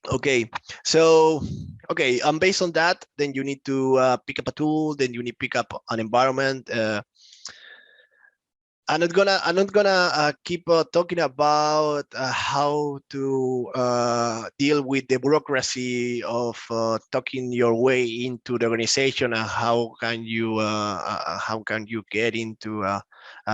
Okay, so based on that, then you need to pick up a tool, then you need to pick up an environment. I'm not gonna keep talking about how to deal with the bureaucracy of talking your way into the organization, and how can you get into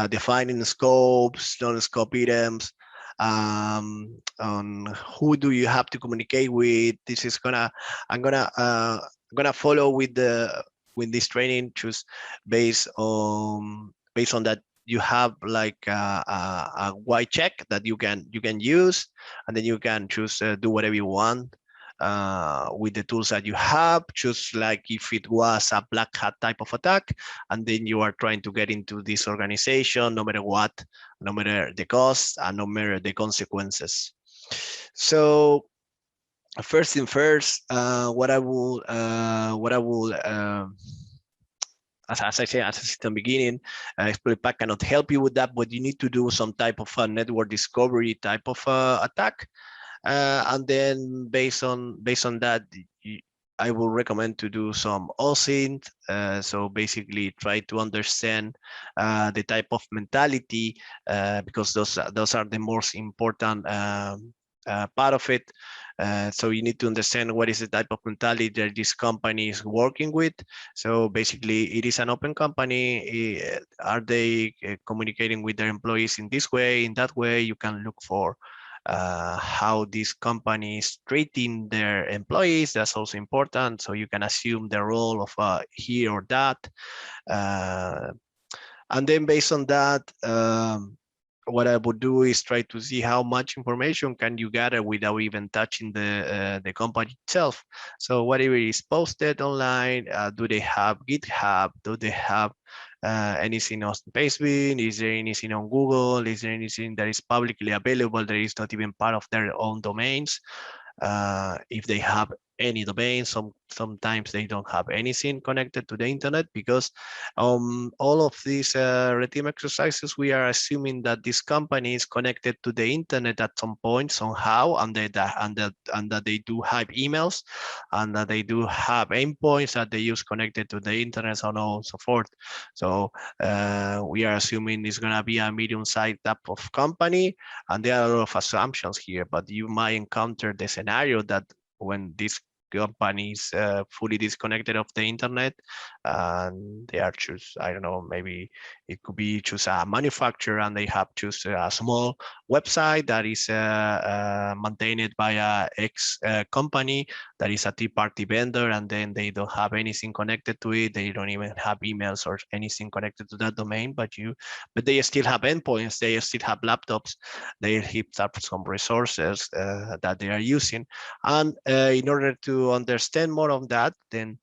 defining scopes, non-scope items, on who do you have to communicate with. This is gonna I'm gonna follow with this training just based on that. You have like a white check that you can use, and then you can choose do whatever you want with the tools that you have, just like if it was a black hat type of attack, and then you are trying to get into this organization, no matter what, no matter the cost and no matter the consequences. So first thing first, what I will as I said at the beginning, Exploit Pack cannot help you with that, but you need to do some type of network discovery type of attack, and then based on that, I will recommend to do some OSINT. So basically, try to understand the type of mentality, because those are the most important part of it. So you need to understand what is the type of mentality that this company is working with. So basically, it is an open company. Are they communicating with their employees in this way, in that way? You can look for how these companies treating their employees. That's also important. So you can assume the role of he or that. Uh, and then based on that, what I would do is try to see how much information can you gather without even touching the company itself. So whatever is posted online, do they have GitHub? Do they have anything on Facebook? Is there anything on Google? Is there anything that is publicly available that is not even part of their own domains? If they have any domain, sometimes they don't have anything connected to the internet, because all of these red team exercises, we are assuming that this company is connected to the internet at some point somehow, and that they do have emails, and that they do have endpoints that they use connected to the internet, so on and so forth. So we are assuming it's going to be a medium-sized type of company, and there are a lot of assumptions here, but you might encounter the scenario that when this company is fully disconnected of the internet, and they are just, I don't know, maybe it could be just a manufacturer, and they have just a small website that is maintained by a ex company that is a third-party vendor, and then they don't have anything connected to it. They don't even have emails or anything connected to that domain, but they still have endpoints, they still have laptops, they have some resources that they are using. And in order to understand more of that, then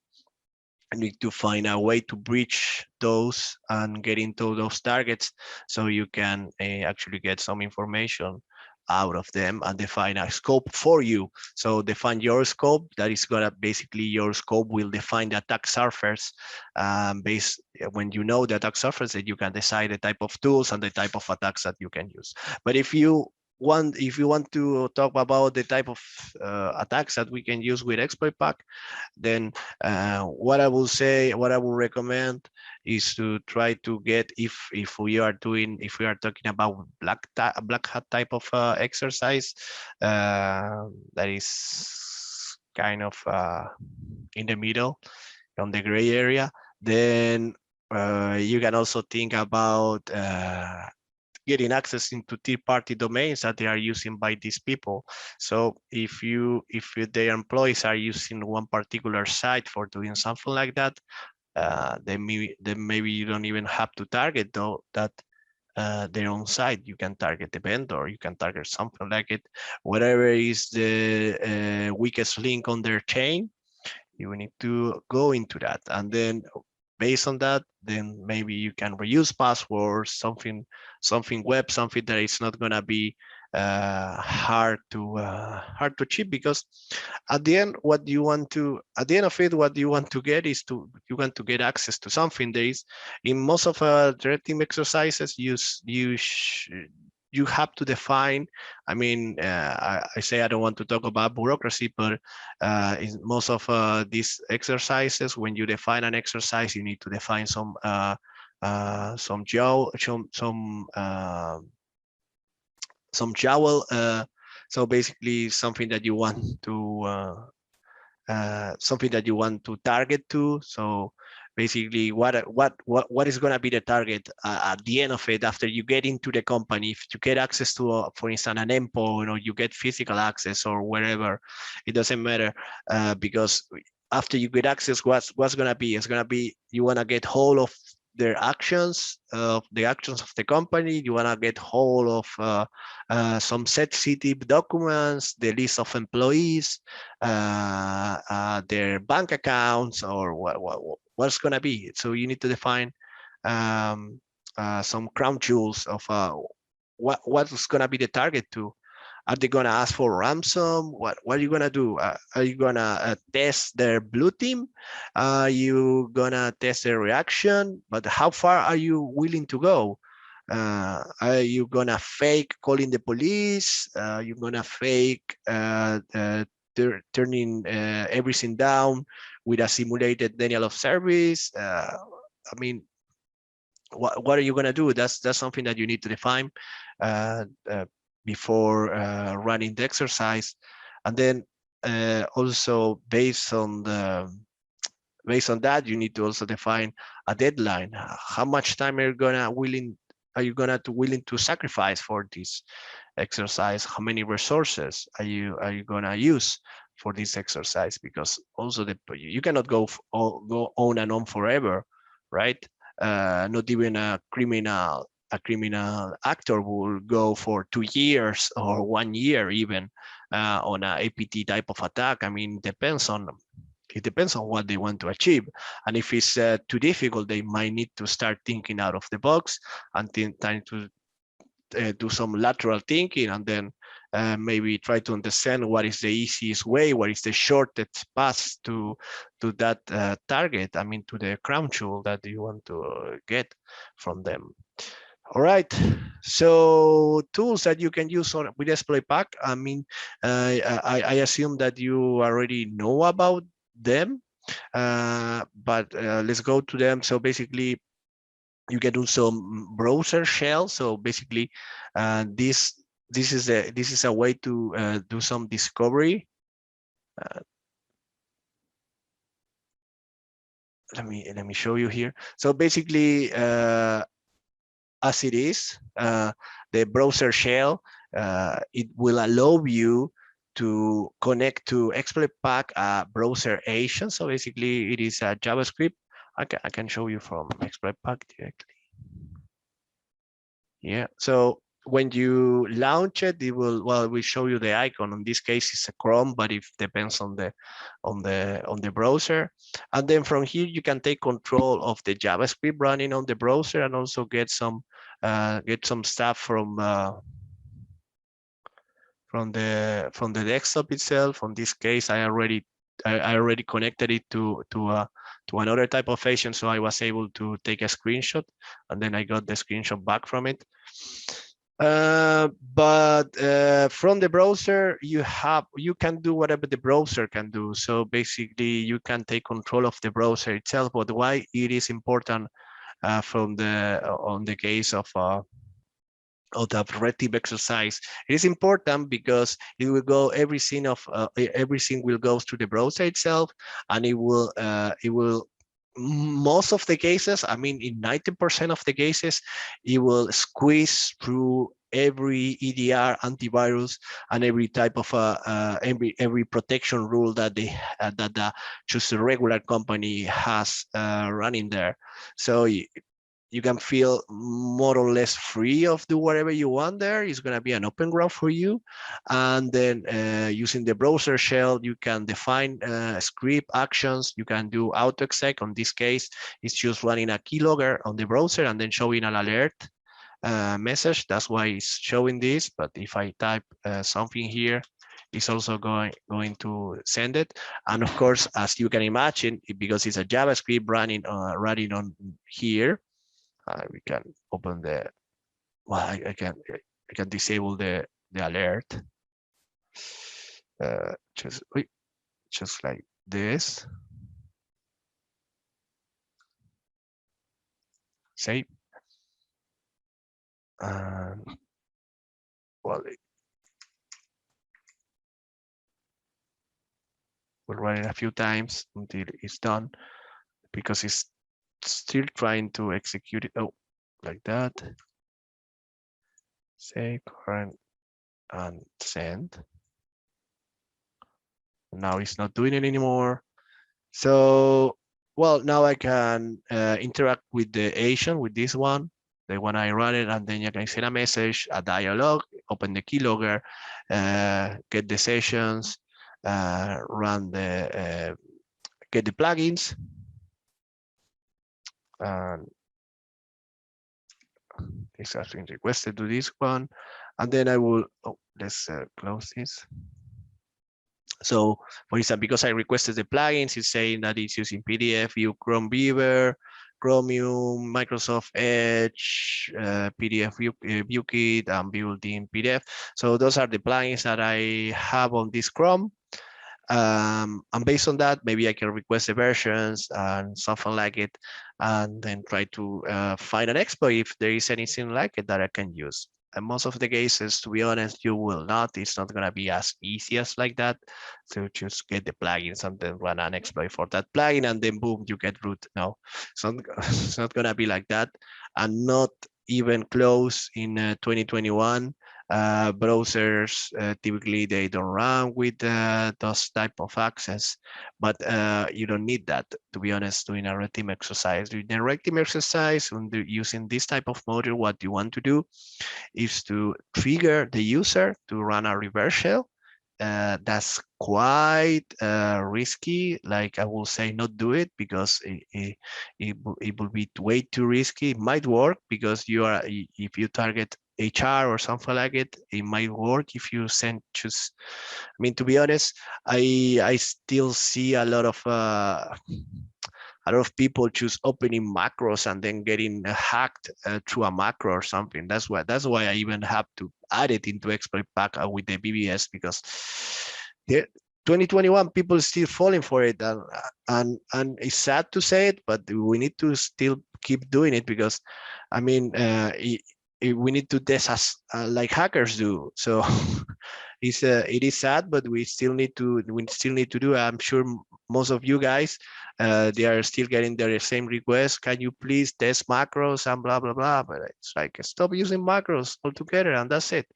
I need to find a way to breach those and get into those targets, so you can actually get some information out of them and define a scope for you. So define your scope. That is gonna basically, your scope will define the attack surface. When you know the attack surface, that you can decide the type of tools and the type of attacks that you can use. But if you want to talk about the type of attacks that we can use with Exploit Pack, then what I will say, what I will recommend is to try to get, if we are talking about black hat type of exercise, that is kind of in the middle, on the gray area, then you can also think about getting access into third-party domains that they are using by these people. So if their employees are using one particular site for doing something like that, then maybe you don't even have to target their own site. You can target the vendor, you can target something like it. Whatever is the weakest link on their chain, you need to go into that, and then based on that, then maybe you can reuse passwords, something web, something that is not going to be hard to achieve, because at the end, what you want to get is you want to get access to something. There is, in most of the red team exercises, you have to define. I mean, I say I don't want to talk about bureaucracy, but in most of these exercises, when you define an exercise, you need to define some jowl. So basically, something that you want to something that you want to target to. So basically, what is going to be the target at the end of it after you get into the company? If you get access to, for instance, an endpoint, or you get physical access or wherever, it doesn't matter, because after you get access, what's going to be? It's going to be, you want to get hold of their actions, of the actions of the company. You want to get hold of some sensitive documents, the list of employees, their bank accounts, or what's going to be. So you need to define some crown jewels of what's going to be the target to. Are they going to ask for ransom? What are you going to do? Are you going to test their blue team? Are you going to test their reaction? But how far are you willing to go? Are you going to fake calling the police? You're going to fake turning everything down with a simulated denial of service? I mean, what are you going to do? That's something that you need to define before running the exercise. And then also based on that, you need to also define a deadline. How much time are you willing to sacrifice for this exercise? How many resources are you gonna use for this exercise? Because also you cannot go on and on forever, right? Not even a criminal actor will go for 2 years or 1 year even on a APT type of attack. I mean, it depends on what they want to achieve. And if it's too difficult, they might need to start thinking out of the box and trying to do some lateral thinking, and then maybe try to understand what is the easiest way, what is the shortest path to that target. I mean, to the crown jewel that you want to get from them. All right, so tools that you can use with Exploit Pack. I mean, I assume that you already know about them, but let's go to them. So basically, you can do some browser shell. So basically, this is a way to do some discovery. Let me show you here. So basically, as it is, the browser shell, it will allow you to connect to Exploit Pack browser agent. So basically, it is a JavaScript. I can show you from Exploit Pack directly. Yeah. So when you launch it, it will, well, we show you the icon. In this case, it's a Chrome, but it depends on the browser. And then from here, you can take control of the JavaScript running on the browser, and also get some stuff from the desktop itself. In this case, I already connected it to another type of agent, so I was able to take a screenshot, and then I got the screenshot back from it. But from the browser, you can do whatever the browser can do. So basically, you can take control of the browser itself. But why it is important on the case of the red team exercise? It is important because it will go, everything will go to the browser itself, and it will most of the cases, I mean, in 90% of the cases, it will squeeze through every EDR, antivirus, and every type of every protection rule that just a regular company has running there. So you can feel more or less free of do whatever you want there. It's going to be an open ground for you. And then using the browser shell, you can define script actions. You can do autoexec. In this case, it's just running a keylogger on the browser and then showing an alert message. That's why it's showing this. But if I type something here, it's also going to send it. And of course, as you can imagine, because it's a JavaScript running on here, we can open the, well, I can I can disable the alert. Just like this. Save. And well, we'll run it a few times until it's done, because it's still trying to execute it. Oh, like that. Save current and send. Now it's not doing it anymore. So, well, now I can interact with the agent, with this one. The one I run it, and then I can send a message, a dialogue, open the keylogger, get the sessions, run the get the plugins, and this has been requested to this one, and then I will. Oh, let's close this. So, for example, because I requested the plugins, it's saying that it's using PDF, View, Chrome Beaver, Chromium, Microsoft Edge, PDF ViewKit, and built-in PDF. So those are the plugins that I have on this Chrome. And based on that, maybe I can request the versions and something like it, and then try to find an exploit if there is anything like it that I can use. And most of the cases, to be honest, you will not. It's not going to be as easy as like that. So just get the plugins and then run an exploit for that plugin, and then boom, you get root. No, it's not going to be like that, and not even close in 2021. Browsers typically they don't run with those type of access, but you don't need that, to be honest. Doing a red team exercise, doing a red team exercise using this type of module, what you want to do is to trigger the user to run a reverse shell. That's quite risky. Like, I will say, not do it, because it will be way too risky. It might work because if you target HR or something like it, it might work if you choose. I mean, to be honest, I still see a lot of people choose opening macros and then getting hacked through a macro or something. That's why I even have to add it into exploit pack with the BBS, because here 2021 people still falling for it, and it's sad to say it, but we need to still keep doing it, because I mean we need to test as like hackers do. So it is sad, but we still need to do. I'm sure most of you guys they are still getting their same request. Can you please test macros and blah blah blah? But it's like, stop using macros altogether, and that's it.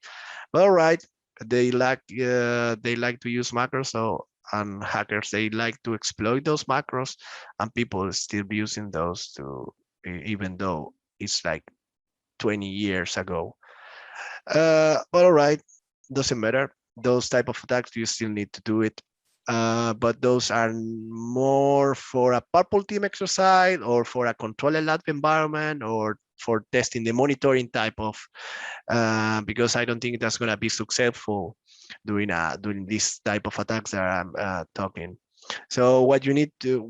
But all right, they like to use macros, so, and hackers, they like to exploit those macros, and people still using those to, even though it's like 20 years ago. But all right, doesn't matter. Those type of attacks, you still need to do it. But those are more for a purple team exercise, or for a controlled lab environment, or for testing the monitoring type of, because I don't think that's going to be successful doing this type of attacks that I'm talking. So what you need to,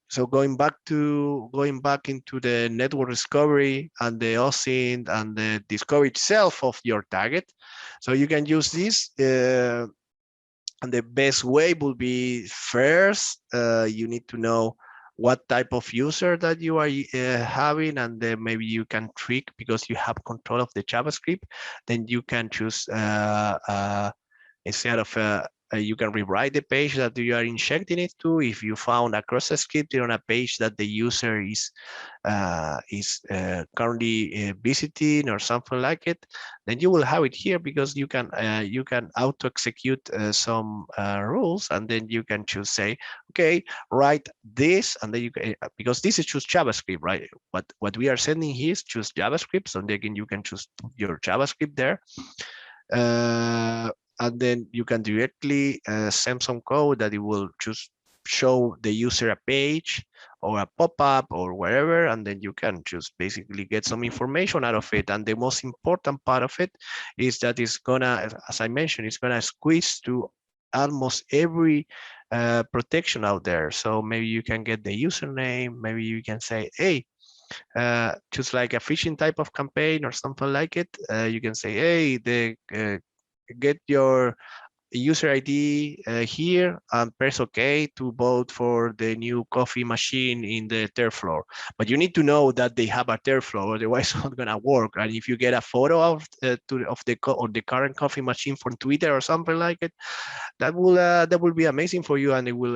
so going back into the network discovery and the OSINT and the discovery itself of your target. So you can use this, and the best way would be, first, you need to know what type of user that you are having, and then maybe you can trick, because you have control of the JavaScript. Then you can choose instead of you can rewrite the page that you are injecting it to. If you found a cross script on a page that the user is currently visiting or something like it, then you will have it here, because you can auto execute some rules, and then you can choose, say, okay, write this, and then you can, because this is choose JavaScript, right? What we are sending here is choose JavaScript, so again you can choose your JavaScript there. And then you can directly send some code that it will just show the user a page or a pop-up or wherever, and then you can just basically get some information out of it. And the most important part of it is that it's gonna, as I mentioned, it's gonna squeeze to almost every protection out there. So maybe you can get the username, maybe you can say, hey, choose like a phishing type of campaign or something like it. You can say, hey, get your user ID here and press OK to vote for the new coffee machine in the third floor. But you need to know that they have a third floor, otherwise it's not gonna work. And if you get a photo of the current coffee machine from Twitter or something like it, that will be amazing for you, and it will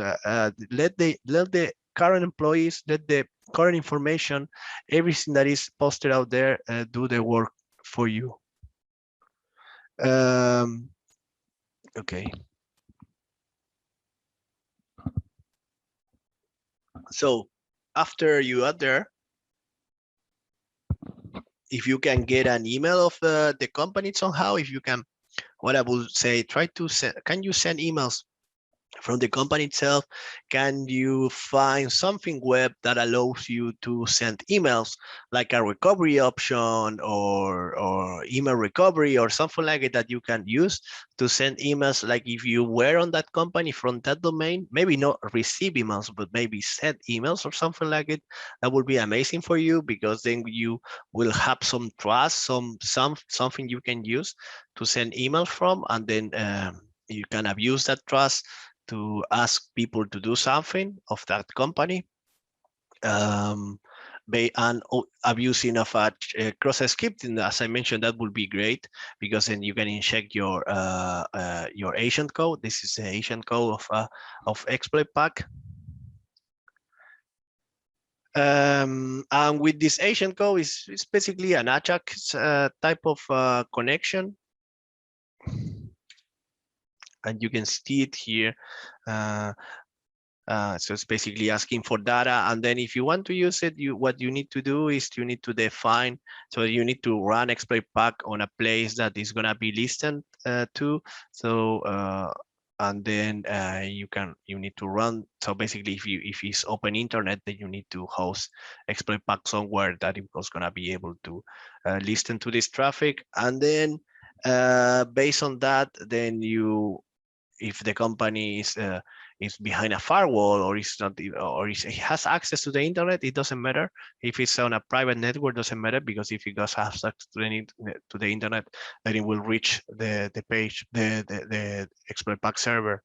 let the current employees, let the current information, everything that is posted out there, do the work for you. Okay. So after you are there, if you can get an email of the company somehow, if you can, what I would say, try to send, can you send emails from the company itself? Can you find something web that allows you to send emails, like a recovery option or email recovery or something like it that you can use to send emails? Like if you were on that company from that domain, maybe not receive emails, but maybe send emails or something like it. That would be amazing for you, because then you will have some trust, something you can use to send emails from, and then you can abuse that trust to ask people to do something of that company. And abusing of cross scripting, as I mentioned, that would be great, because then you can inject your agent code. This is the agent code of exploit pack. And with this agent code, it's basically an Ajax type of connection, and you can see it here. So it's basically asking for data, and then if you want to use it, what you need to do is you need to define. So you need to run exploit pack on a place that is gonna be listened to. So and then you need to run. So basically, if it's open internet, then you need to host exploit pack somewhere that it was gonna be able to listen to this traffic, and then based on that, then if the company is behind a firewall, or is not, or it has access to the internet, it doesn't matter. If it's on a private network, doesn't matter, because if it does have access to the internet, then it will reach the page, the exploit pack server.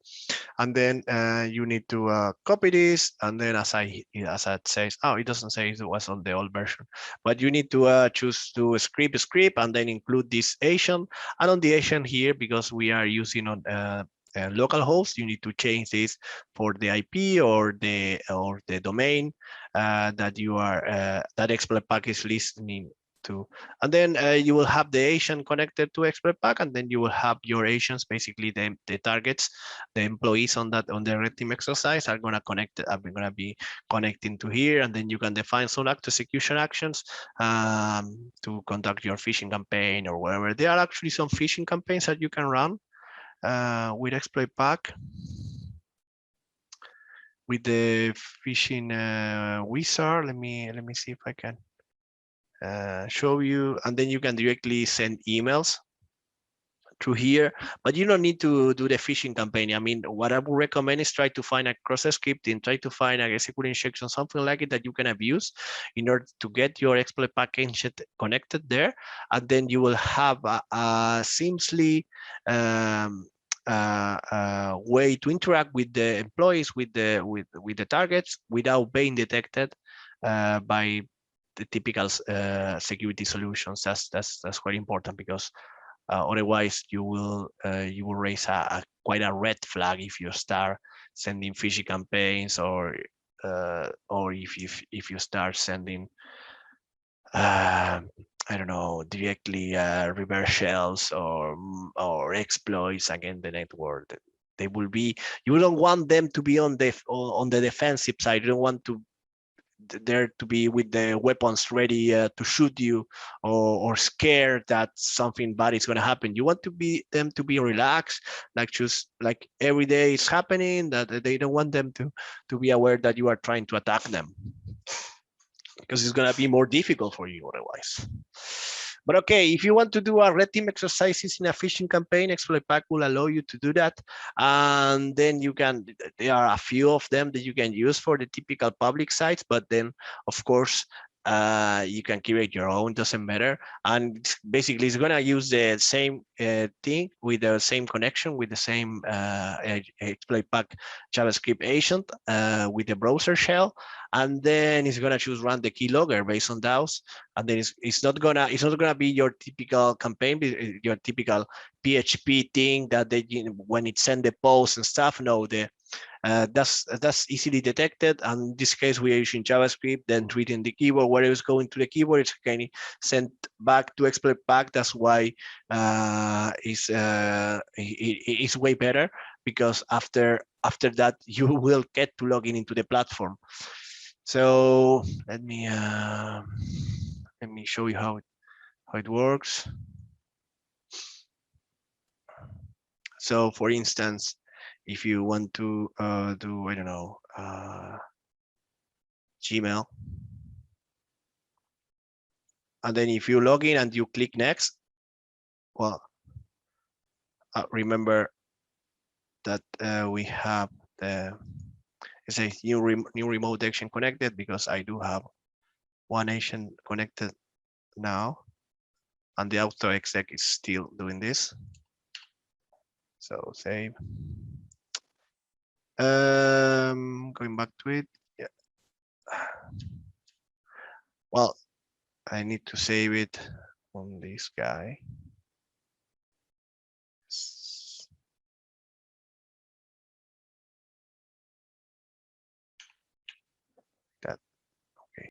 And then you need to copy this, and then as it says, oh, it doesn't say it was on the old version, but you need to choose to script and then include this agent. And on the agent here, because we are using on local host, you need to change this for the IP or the domain that you are that exploit pack is listening to. And then you will have the agent connected to exploit pack, and then you will have your agents, basically the targets, the employees on the red team exercise are going to be connecting to here, and then you can define some execution actions to conduct your phishing campaign or whatever. There are actually some phishing campaigns that you can run with exploit pack, with the phishing wizard. Let me see if I can show you, and then you can directly send emails through here, but you don't need to do the phishing campaign. I mean, what I would recommend is try to find a cross scripting, try to find a security injection, something like it that you can abuse in order to get your exploit package connected there, and then you will have a seamlessly way to interact with the employees, with the targets, without being detected by the typical security solutions. That's quite important, because otherwise, you will raise quite a red flag if you start sending phishing campaigns, or if you start sending I don't know, directly reverse shells or exploits against the network. They will be. You don't want them to be on the defensive side. You don't want there to be with the weapons ready to shoot you, or scared that something bad is going to happen. You want them to be relaxed, like every day is happening, that they don't want them to be aware that you are trying to attack them, because it's going to be more difficult for you otherwise. But okay, if you want to do a red team exercises in a phishing campaign, exploit pack will allow you to do that. And then there are a few of them that you can use for the typical public sites, but then of course You can create your own, doesn't matter. And basically it's gonna use the same thing with the same connection, with the same exploit pack JavaScript agent with the browser shell. And then it's gonna choose run the keylogger based on those. And then it's not gonna be your typical campaign, your typical PHP thing that they, when it send the post and stuff. No, that's easily detected. And in this case, we are using JavaScript, then treating the keyword, where it's going to the keyword, it's kind of sent back to exploit pack. That's why it's way better, because after that, you will get to log in into the platform. So let me show you how it works. So for instance, if you want to do, I don't know, Gmail, and then if you log in and you click next, well, remember that we have the, it says new remote agent connected, because I do have one agent connected now, and the auto exec is still doing this. So save. Going back to it. Yeah. Well, I need to save it on this guy.